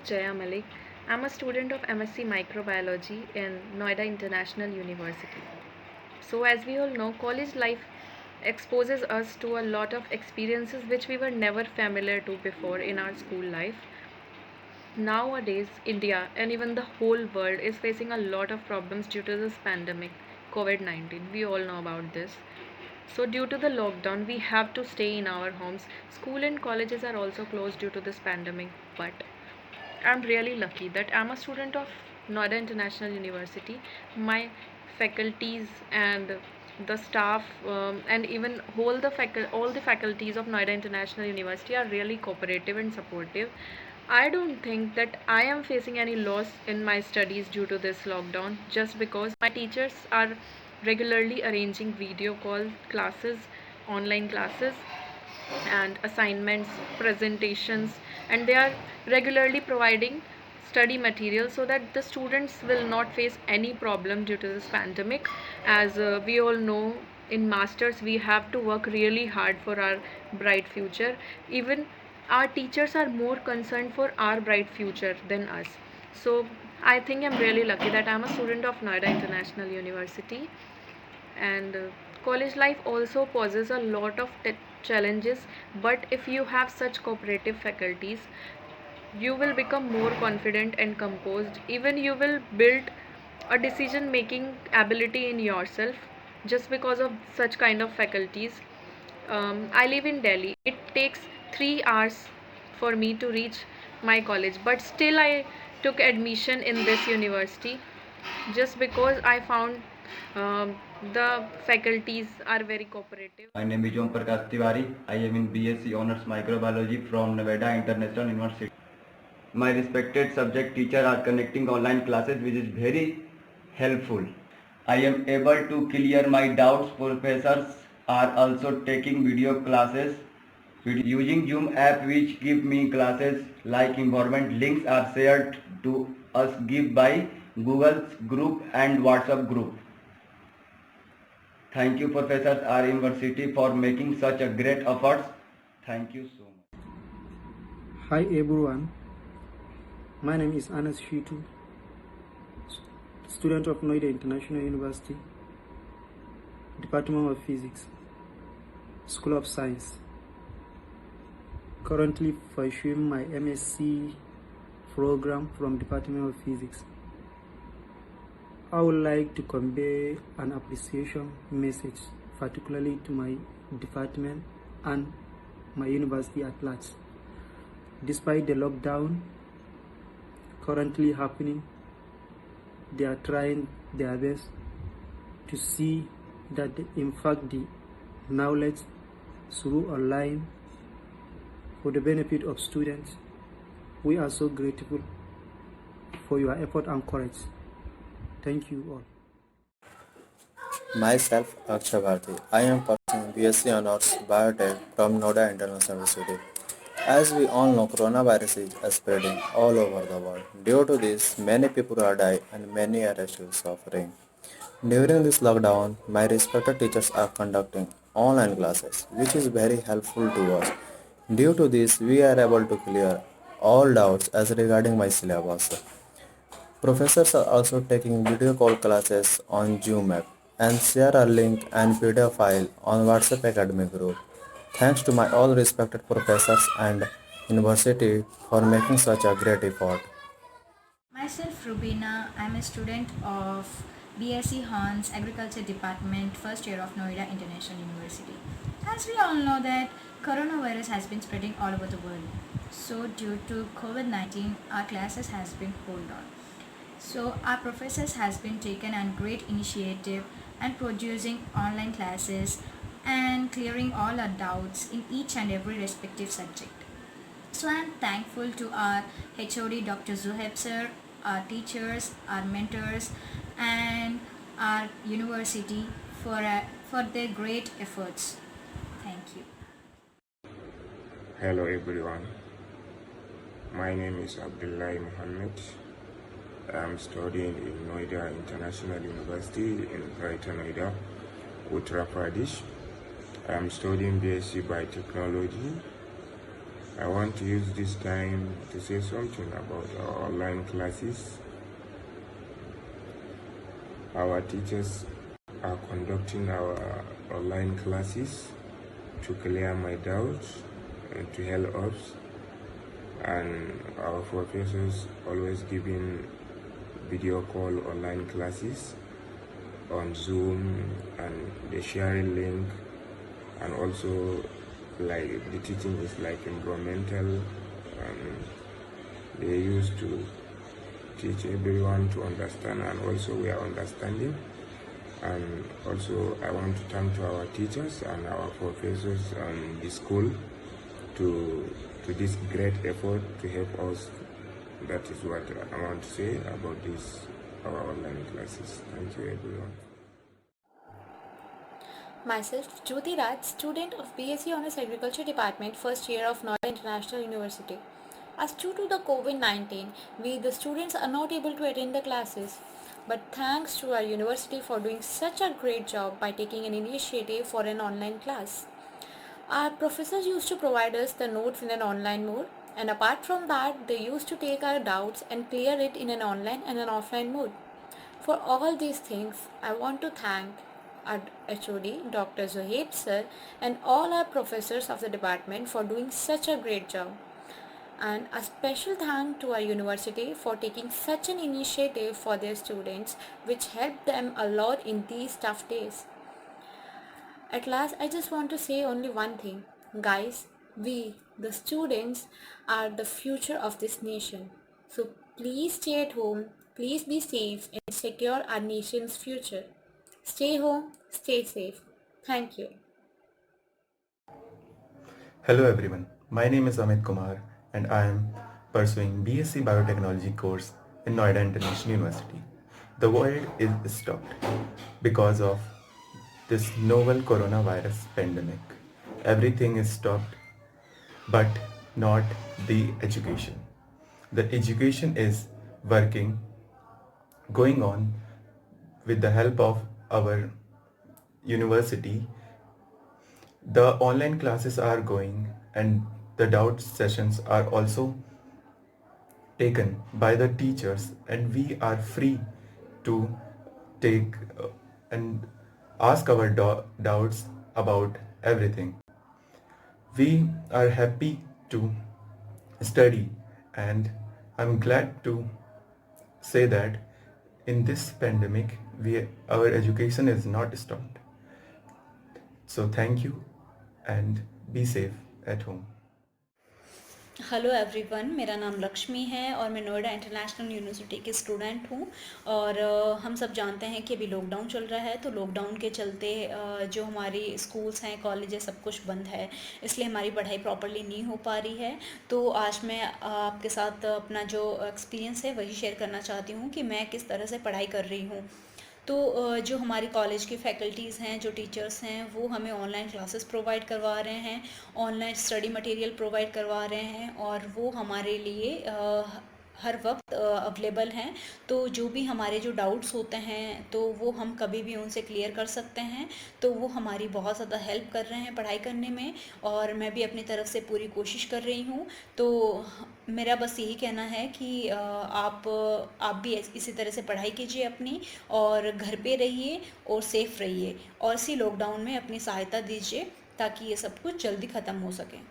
Jaya Malik. I'm a student of MSc Microbiology in Noida International University. So, as we all know, college life exposes us to a lot of experiences which we were never familiar to before in our school life. Nowadays, India and even the whole world is facing a lot of problems due to this pandemic, COVID 19. We all know about this. So, due to the lockdown, we have to stay in our homes. School and colleges are also closed due to this pandemic. But I'm really lucky that I'm a student of Noida International University. My faculties and the staff and even all the faculties of Noida International University are really cooperative and supportive. I don't think that I am facing any loss in my studies due to this lockdown just because my teachers are regularly arranging video call classes, online classes, and assignments, presentations, and they are regularly providing study material so that the students will not face any problem due to this pandemic. As we all know, in masters we have to work really hard for our bright future. Even our teachers are more concerned for our bright future than us. So I think I'm really lucky that I'm a student of Noida International University. And college life also poses a lot of challenges, but if you have such cooperative faculties, you will become more confident and composed. Even you will build a decision making ability in yourself just because of such kind of faculties. I live in Delhi. It takes 3 hours for me to reach my college, but still I took admission in this university just because I found the faculties are very cooperative. My name is Om Prakash Tiwari. I am in BSc Honors Microbiology from Nevada International University. My respected subject teacher are connecting online classes which is very helpful. I am able to clear my doubts. Professors are also taking video classes using Zoom app which give me classes like environment. Links are shared to us give by Google's group and WhatsApp group. Thank you Professors R University for making such a great efforts. Thank you so much. Hi everyone, my name is Anas Shitu, student of Noida International University, Department of Physics, School of Science. Currently pursuing my MSc program from Department of Physics. I would like to convey an appreciation message, particularly to my department and my university at large. Despite the lockdown currently happening, they are trying their best to see that in fact the knowledge through online for the benefit of students. We are so grateful for your effort and courage. Thank you all. Myself, Akshay Bharti. I am pursuing BSc Honors Biotech from Noida International University. As we all know, coronavirus is spreading all over the world. Due to this, many people are dying and many are still suffering. During this lockdown, my respected teachers are conducting online classes, which is very helpful to us. Due to this, we are able to clear all doubts as regarding my syllabus. Professors are also taking video call classes on Zoom app and share a link and PDF file on WhatsApp Academy group. Thanks to my all respected professors and university for making such a great effort. Myself Rubina, I'm a student of BSc Hans Agriculture Department, first year of Noida International University. As we all know that coronavirus has been spreading all over the world. So due to COVID-19, our classes has been hold on. So our professors has been taken a great initiative and producing online classes and clearing all our doubts in each and every respective subject. So I'm thankful to our HOD Dr. Zuhaib sir, our teachers, our mentors, and our university for their great efforts. Thank you. Hello everyone. My name is Abdullahi Muhammad. I'm studying in Noida International University in Greater Noida, Uttar Pradesh. I'm studying BSc Biotechnology I want to use this time to say something about our online classes. Our teachers are conducting our online classes to clear my doubts and to help us, and our professors always giving video call online classes on Zoom, and the sharing link, and also like the teaching is like environmental, and they used to teach everyone to understand, and also we are understanding. And also I want to thank to our teachers and our professors and the school to this great effort to help us. That is what I want to say about this our online classes. Thank you everyone. Myself, Jyoti Raj, student of BSc Honors Agriculture Department, first year of Noida International University. As due to the COVID-19, we the students are not able to attend the classes. But thanks to our university for doing such a great job by taking an initiative for an online class. Our professors used to provide us the notes in an online mode, and apart from that, they used to take our doubts and clear it in an online and an offline mode. For all these things, I want to thank our HOD, Dr. Zohaib sir, and all our professors of the department for doing such a great job. And a special thank to our university for taking such an initiative for their students, which helped them a lot in these tough days. At last, I just want to say only one thing. Guys, we, the students, are the future of this nation. So please stay at home, please be safe and secure our nation's future. Stay home, stay safe. Thank you. Hello everyone, my name is Amit Kumar and I am pursuing BSc Biotechnology course in Noida International University. The world is stopped because of this novel coronavirus pandemic. Everything is stopped, but not the education. The education is working, going on with the help of our university. The online classes are going and the doubt sessions are also taken by the teachers, and we are free to take and ask our doubts about everything. We are happy to study, and I'm glad to say that in this pandemic our education is not stopped. So thank you and be safe at home. Hello everyone, मेरा नाम लक्ष्मी है और मैं Noida international university की student हूँ। और हम सब जानते हैं कि अभी लॉकडाउन चल रहा है, तो लॉकडाउन के चलते जो हमारी स्कूल्स हैं, कॉलेज है, सब कुछ बंद है, इसलिए हमारी पढ़ाई प्रॉपर्ली नहीं हो पा रही है। तो आज मैं आपके साथ अपना जो एक्सपीरियंस है वही शेयर करना चाहती हूँ कि मैं किस तरह से पढ़ाई कर रही हूँ। तो जो हमारी कॉलेज की फैकल्टीज़ हैं, जो टीचर्स हैं, वो हमें ऑनलाइन क्लासेस प्रोवाइड करवा रहे हैं, ऑनलाइन स्टडी मटेरियल प्रोवाइड करवा रहे हैं, और वो हमारे लिए हर वक्त अवेलेबल हैं। तो जो भी हमारे जो डाउट्स होते हैं तो वो हम कभी भी उनसे क्लियर कर सकते हैं। तो वो हमारी बहुत ज़्यादा हेल्प कर रहे हैं पढ़ाई करने में, और मैं भी अपनी तरफ से पूरी कोशिश कर रही हूँ। तो मेरा बस यही कहना है कि आप भी इसी तरह से पढ़ाई कीजिए अपनी, और घर पे रहिए और सेफ़ रहिए, और इसी लॉकडाउन में अपनी सहायता दीजिए ताकि ये सब कुछ जल्दी ख़त्म हो सके।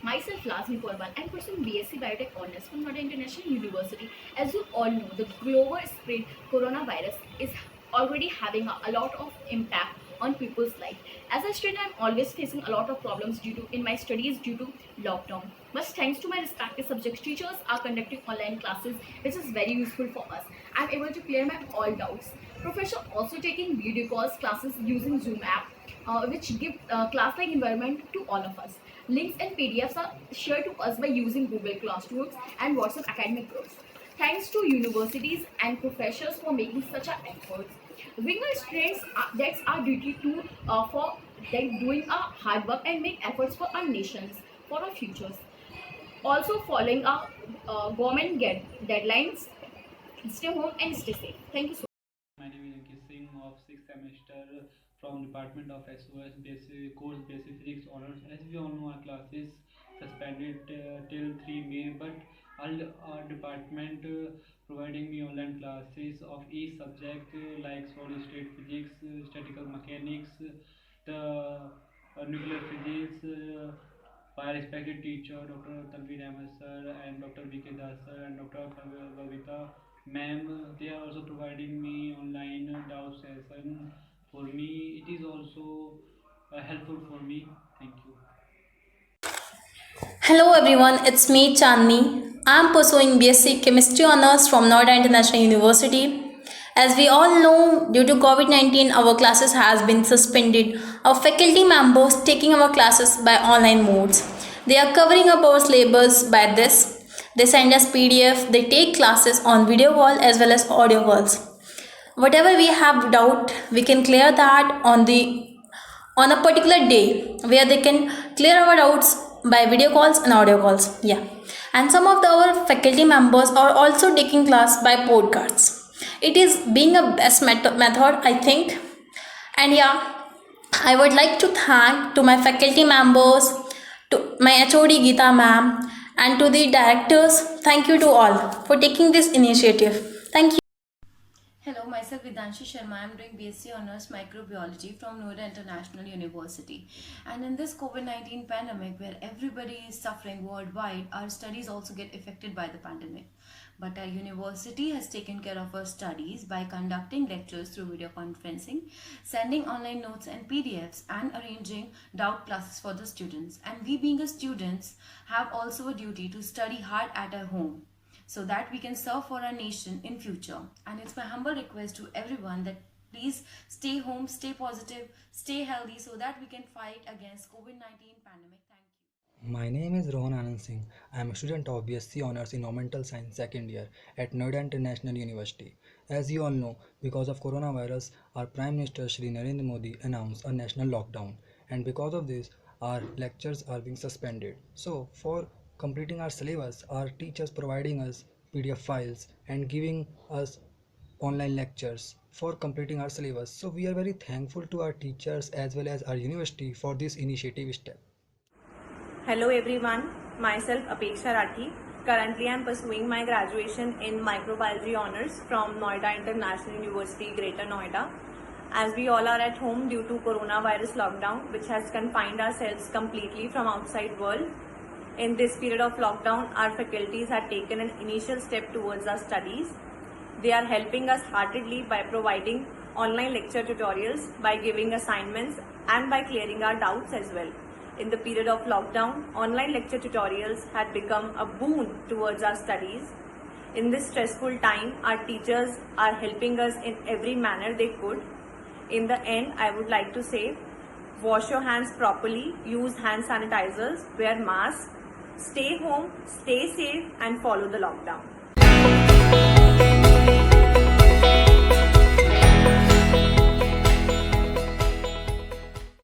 Myself, Lasmi Porban, I'm pursuing BSc Biotech Honors from Noida International University. As you all know, the global spread coronavirus is already having a lot of impact on people's life. As a student, I'm always facing a lot of problems in my studies due to lockdown. But thanks to my respective subject teachers are conducting online classes, which is very useful for us. I'm able to clear my all doubts. Professor also taking video calls classes using Zoom app, which give class-like environment to all of us. Links and PDFs are shared to us by using Google Classrooms and WhatsApp academic groups. Thanks to universities and professors for making such an effort. We are students, that's our duty to for doing our hard work and make efforts for our nations, for our futures. Also following our government deadlines. Stay home and stay safe. Thank you so much. My name is Ankit Singh of 6th semester from Department of SOS Basic Course Basic Physics Honors. As we all know, our classes suspended till 3 May, but all our department providing me online classes of each subject like solid state physics, statistical mechanics, the nuclear physics by respected teacher Dr. Tanveer Ahmed sir and Dr. V.K. Das sir and Dr. Kavita ma'am. They are also providing me online doubt session for me. It is also helpful for me. Thank you. Hello everyone, it's me Chandni. I'm pursuing BSc Chemistry Honours from Noida International University. As we all know, due to COVID-19, our classes has been suspended. Our faculty members taking our classes by online modes. They are covering up our syllabus by this. They send us PDF, they take classes on video call as well as audio calls. Whatever we have doubt, we can clear that on a particular day where they can clear our doubts by video calls and audio calls. Yeah, and some of our faculty members are also taking class by podcasts. It is being a best method, I think. And yeah, I would like to thank to my faculty members, to my HOD Geeta ma'am, and to the directors. Thank you to all for taking this initiative. Thank you. Hello, myself Vidanshi Sharma. I am doing BSc Honours Microbiology from Noida International University. And in this COVID-19 pandemic, where everybody is suffering worldwide, our studies also get affected by the pandemic. But our university has taken care of our studies by conducting lectures through video conferencing, sending online notes and PDFs, and arranging doubt classes for the students. And we being students have also a duty to study hard at our home, so that we can serve for our nation in future. And it's my humble request to everyone that please stay home, stay positive, stay healthy, so that we can fight against COVID-19 pandemic. Thank you. My name is Rohan Anand Singh. I am a student of BSc Honours Environmental Science second year at Noida International University. As you all know, because of coronavirus, our Prime Minister Shri Narendra Modi announced a national lockdown, and because of this, our lectures are being suspended. So for completing our syllabus, our teachers providing us PDF files and giving us online lectures for completing our syllabus. So we are very thankful to our teachers as well as our university for this initiative step. Hello everyone, myself Apeksha Rathi. Currently I am pursuing my graduation in Microbiology Honours from Noida International University, Greater Noida. As we all are at home due to coronavirus lockdown, which has confined ourselves completely from outside world. In this period of lockdown, our faculties had taken an initial step towards our studies. They are helping us heartedly by providing online lecture tutorials, by giving assignments, and by clearing our doubts as well. In the period of lockdown, online lecture tutorials had become a boon towards our studies. In this stressful time, our teachers are helping us in every manner they could. In the end, I would like to say, wash your hands properly, use hand sanitizers, wear masks, stay home, stay safe, and follow the lockdown.